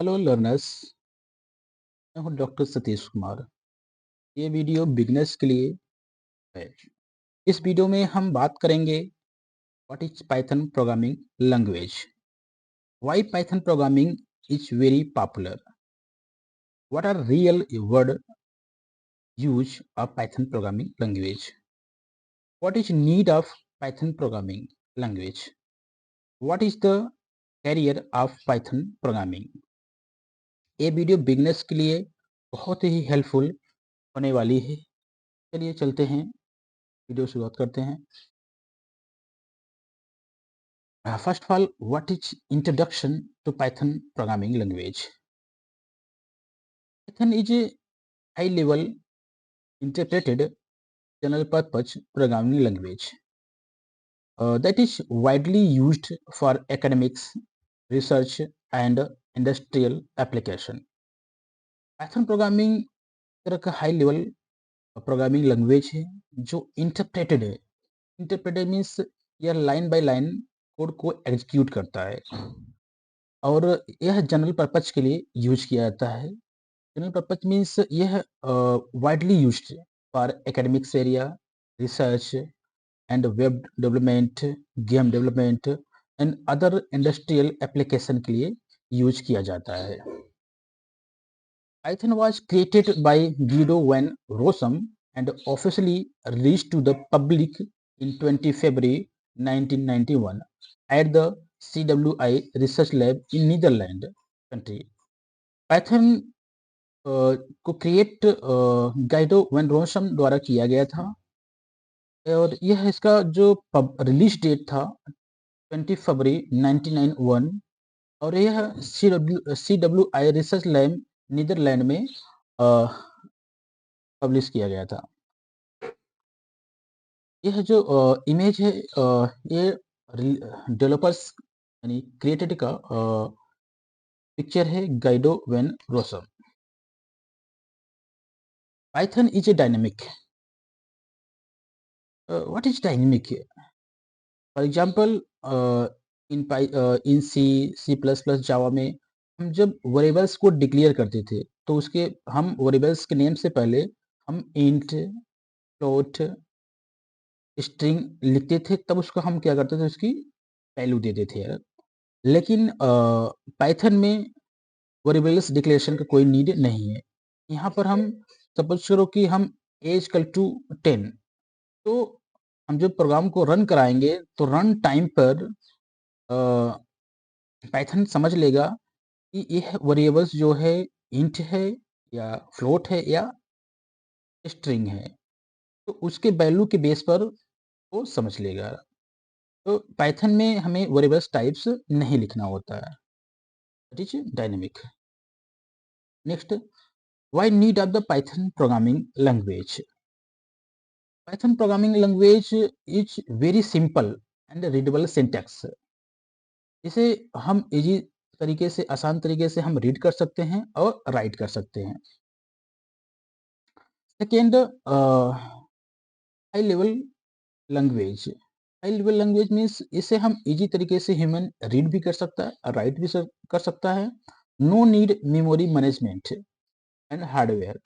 Hello learners. मैं हूं doctor Satish Kumar. ये वीडियो बिगिनर्स के लिए है। इस वीडियो में हम बात करेंगे what is Python programming language, why Python programming is very popular, what are real word use of Python programming language, what is need of Python programming language, what is the career of Python programming. ये video beginners के लिए बहुत ही helpful होने वाली है। चलिए चलते हैं, वीडियो शुरुआत करते हैं। First of all, what is introduction to Python programming language? Python is a high-level interpreted general-purpose programming language that is widely used for academics, research, and industrial application. Python programming तरह का high level programming language है जो interpreted है। Interpreted means यह line by line code को execute करता है और यह जनरल पर्पज के लिए यूज किया जाता है। जनरल पर्पज मीन्स यह widely used for academics area, research and web development, game development and other industrial application के लिए यूज किया जाता है। Python was created by Guido van Rossum and officially released to the public in 20 February 1991 at the CWI Research Lab in Netherlands country. Python को create Guido van Rossum द्वारा किया गया था और यह इसका जो रिलीज डेट था 20 फरवरी 1991 और यह CWI रिसर्च लैब नीदरलैंड में पब्लिश किया गया था। यह जो इमेज है ये डेवलपर्स यानी क्रिएटेड का पिक्चर है Guido van Rossum. Python is a dynamic. What is dynamic here? For example in C++, Java में हम जब वेरिएबल्स को डिक्लेयर करते थे तो उसके हम वेरिएबल्स के नेम से पहले हम इंट, फ्लोट, स्ट्रिंग लिखते थे, तब उसको हम क्या करते थे, उसकी वैल्यू देते थे। लेकिन पाइथन में वेरिएबल्स डिक्लेरेशन का कोई नीड नहीं है। यहाँ पर हम सपोज करो कि हम एज इक्वल टू 10, तो हम जब प्रोग्राम को रन कराएंगे तो रन टाइम पर पाइथन समझ लेगा कि यह वेरिएबल्स जो है इंट है या फ्लोट है या स्ट्रिंग है, तो उसके वैल्यू के बेस पर वो समझ लेगा। तो पाइथन में हमें वेरिएबल्स टाइप्स नहीं लिखना होता है। That is dynamic. Next, why need of the Python programming language? Python programming language is very simple and readable syntax. इसे हम इजी तरीके से, आसान तरीके से हम रीड कर सकते हैं और राइट कर सकते हैं। Second, high level language. High level language means इसे हम इजी तरीके से ह्यूमन रीड भी कर सकता है, राइट भी कर सकता है। No need memory management and hardware.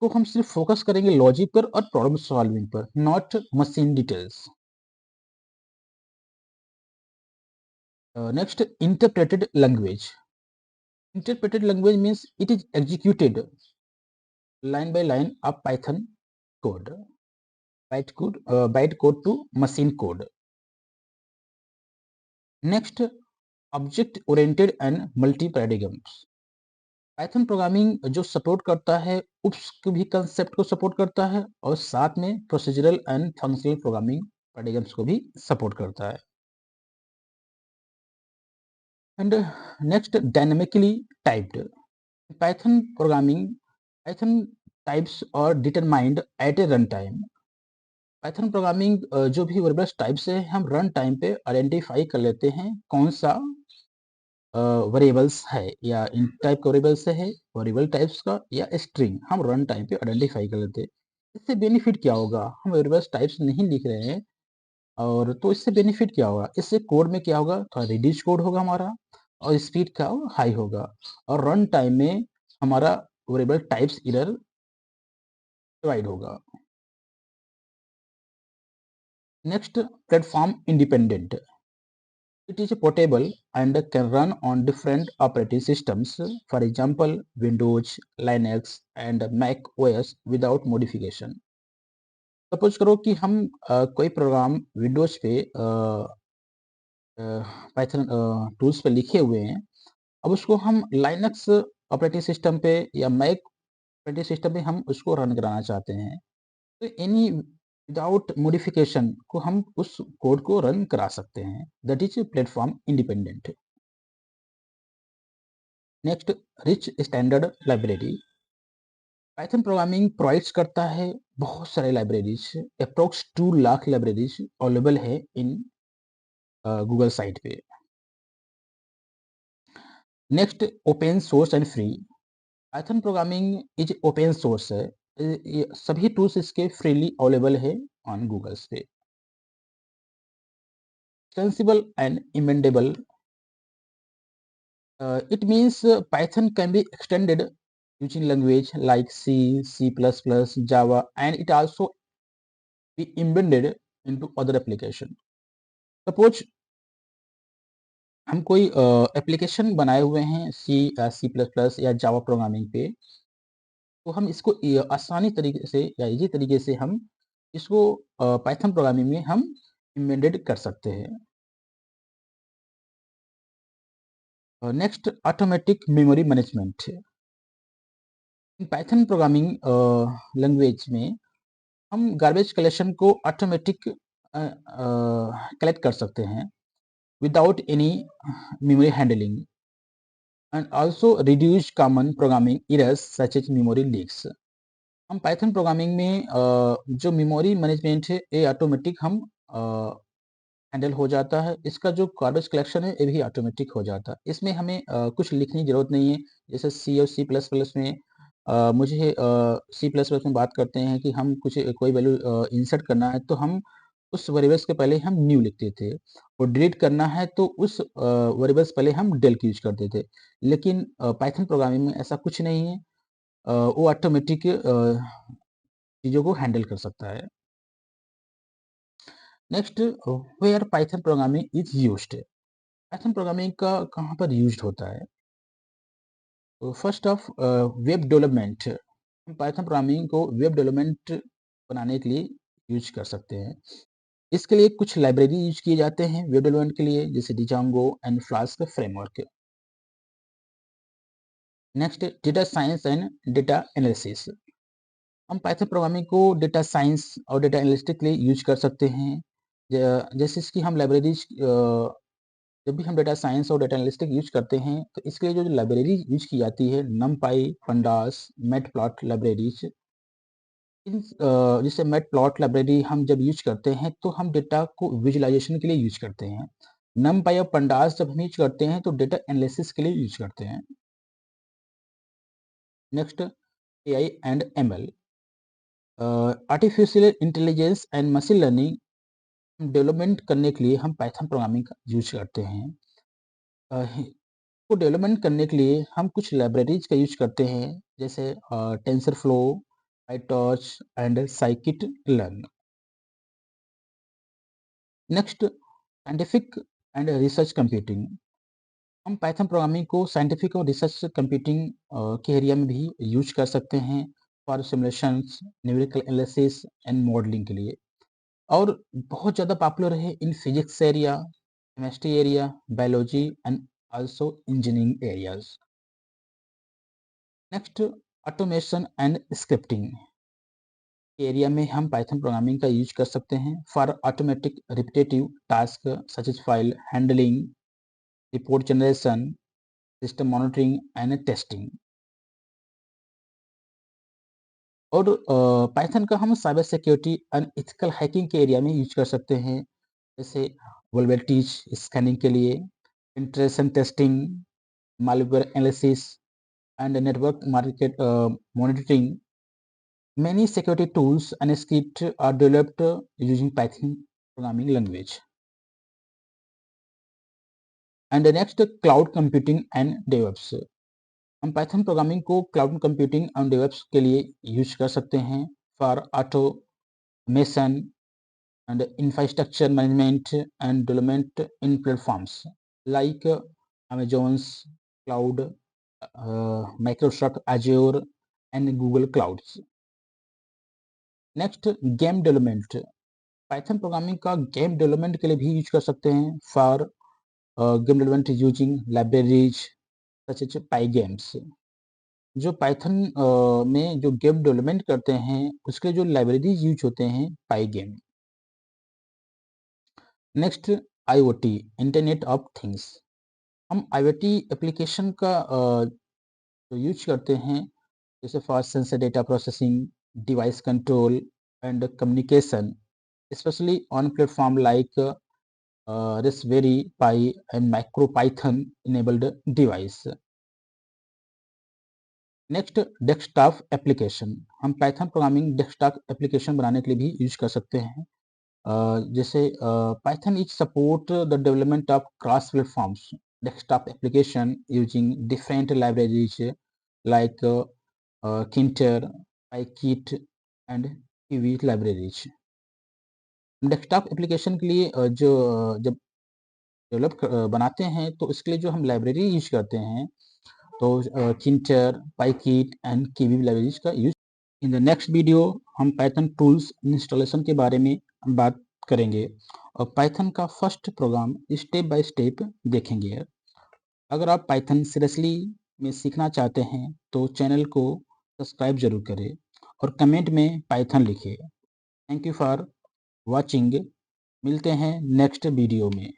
तो हम सिर्फ फोकस करेंगे लॉजिक पर और प्रॉब्लम सॉल्विंग पर, not machine details. Next, interpreted language. Interpreted language means it is executed line by line of Python code, bytecode to machine code. Next, object oriented and multi paradigms. Python programming जो support करता है उस भी concept को support करता है और साथ में procedural and functional programming paradigms को भी सपोर्ट करता है। And next, dynamically typed. Python programming, Python types are determined at a runtime. Python programming जो भी वेरिएबल्स टाइप्स है हम रन टाइम पे आइडेंटिफाई कर लेते हैं कौन सा वेरिएबल्स है, या इन टाइप का वेरिएबल्स है, वेरिएबल टाइप्स का या स्ट्रिंग, हम रन टाइम पे आइडेंटिफाई कर लेते हैं। इससे बेनिफिट क्या होगा? हम वेरिएबल्स टाइप्स नहीं लिख रहे हैं और तो इससे बेनिफिट क्या होगा? इससे कोड में क्या होगा? थोड़ा रिड्यूस कोड होगा हमारा और स्पीड का हाई होगा और रन टाइम में हमारा वेरिएबल टाइप्स इरर डिवाइड होगा। Next, platform independent. It is portable and can run on different operating systems, for example, Windows, Linux, and Mac OS without modification. Suppose करो कि हम कोई प्रोग्राम विंडोज पे Python tools पे लिखे हुए हैं, अब उसको हम लाइनक्स ऑपरेटिंग सिस्टम पे या मैक ऑपरेटिंग सिस्टम पे हम उसको रन कराना चाहते हैं, तो एनी विदाउट मॉडिफिकेशन को हम उस कोड को रन करा सकते हैं। That is platform independent. Next, rich standard library. Python programming provides करता है बहुत सारे libraries, approx 2 lakh libraries available है इन गूगल साइट पे। Next, open source and free. Python programming is open source है, ये सभी टूल्स इसके फ्रीली अवेलेबल है ऑन गूगल्स पे। Extensible and amendable. It means Python can be extended using language like C, C++, Java, and it also be embedded into other application. Suppose हम कोई application बनाए हुए हैं सी प्लस प्लस या Java programming पे, तो हम इसको आसानी तरीके से या इजी तरीके से हम इसको पाइथन प्रोग्रामिंग में हम एम्बेडेड कर सकते हैं। Next, automatic memory management. Python programming language में हम गार्बेज कलेक्शन को ऑटोमेटिक कलेक्ट कर सकते हैं without any memory handling and also reduce common programming errors such as memory leaks. हम पाइथन प्रोग्रामिंग में जो मेमोरी मैनेजमेंट है ये ऑटोमेटिक हम हैंडल हो जाता है। इसका जो गार्बेज कलेक्शन है ये भी ऑटोमेटिक हो जाता है। इसमें हमें कुछ लिखने की जरूरत नहीं है। जैसे सी और सी प्लस प्लस में मुझे सी प्लस प्लस में बात करते हैं कि हम कुछ कोई वैल्यू इंसर्ट करना है तो हम उस वेरिएबल्स के पहले हम न्यू लिखते थे और डिलीट करना है तो उस वेरिएबल्स पहले हम डेल की यूज करते थे। लेकिन पाइथन प्रोग्रामिंग में ऐसा कुछ नहीं है, वो ऑटोमेटिक चीज़ों को हैंडल कर सकता है। Next, where Python programming is used. Python programming का कहाँ पर यूज्ड होता है? तो फर्स्ट ऑफ वेब डेवलपमेंट। हम पाइथन प्रोग्रामिंग को वेब डेवलपमेंट बनाने के लिए यूज कर सकते हैं। इसके लिए कुछ लाइब्रेरी यूज किए जाते हैं वेब डेवलपमेंट के लिए, जैसे Django and flask framework. Next, data science and data analysis. हम पाइथन प्रोग्रामिंग को डेटा साइंस और डेटा एनालिस्टिक के लिए यूज कर सकते हैं। जैसे कि हम लाइब्रेरीज जब भी हम डेटा साइंस और डेटा एनालिस्टिक यूज करते हैं तो इसके लिए जो लाइब्रेरी यूज की जाती है नमपाई, पंडास, मैटप्लॉट लाइब्रेरीज। इन जैसे मैटप्लॉट लाइब्रेरी हम जब यूज करते हैं तो हम डेटा को विजुअलाइजेशन के लिए यूज करते हैं। नमपाई और पंडास जब हम यूज करते हैं तो डेटा एनालिसिस के लिए यूज करते हैं। Next, AI and ML. Artificial intelligence and machine learning development करने के लिए हम पाइथन प्रोग्रामिंग का यूज करते हैं। को डेवलपमेंट करने के लिए हम कुछ लाइब्रेरीज का यूज करते हैं, जैसे tensor flow, PyTorch and scikit learn. Next, scientific and research computing. हम पाइथन प्रोग्रामिंग को साइंटिफिक और रिसर्च कंप्यूटिंग के एरिया में भी यूज कर सकते हैं for simulations, numerical analysis and modelling के लिए। और बहुत ज़्यादा पॉपुलर है in physics area, chemistry area, biology and also engineering areas. Next, automation and scripting area में हम पाइथन प्रोग्रामिंग का यूज कर सकते हैं for automatic repetitive task such as file handling, report generation, system monitoring and testing. और Python का हम cyber security and ethical hacking के एरिया में यूज कर सकते हैं, जैसे वल्नरेबिलिटीज स्कैनिंग के लिए, intrusion testing, malware analysis, and network market monitoring. Many security tools and scripts are developed using Python programming language. And next cloud computing and develops. हम Python programming को cloud computing and develops के लिए use कर सकते हैं for automation and infrastructure management and development in platforms like Amazon's cloud, Microsoft Azure and Google Clouds. Next game development. Python programming का game development के लिए भी यूज कर सकते हैं for game development using libraries such as Pygames. जो Python में जो गेम डेवलपमेंट करते हैं उसके जो लाइब्रेरीज यूज होते हैं Pygame. Next IoT, internet of things. हम IoT एप्लीकेशन का जो यूज करते हैं जैसे for sensor data processing, device control and communication, specially on platform like Raspberry Pi and micro Python enabled device. Next desktop application. हम Python programming desktop application बनाने के लिए भी यूज कर सकते हैं जैसे Python each support the development of cross-platforms desktop application using different libraries like Kinter, PyKit and Kiwi libraries। Desktop application के लिए जब डेवलप बनाते हैं तो इसके लिए जो हम लाइब्रेरी यूज करते हैं तो Kinter, PyKit and Kiwi libraries का use. In the next video हम पाइथन टूल्स इंस्टॉलेशन के बारे में बात करेंगे और पाइथन का first program step by step देखेंगे। अगर आप पाइथन सीरियसली में सीखना चाहते हैं तो चैनल को सब्सक्राइब जरूर करें और कमेंट में पाइथन लिखें। Thank you for watching. मिलते हैं नेक्स्ट वीडियो में।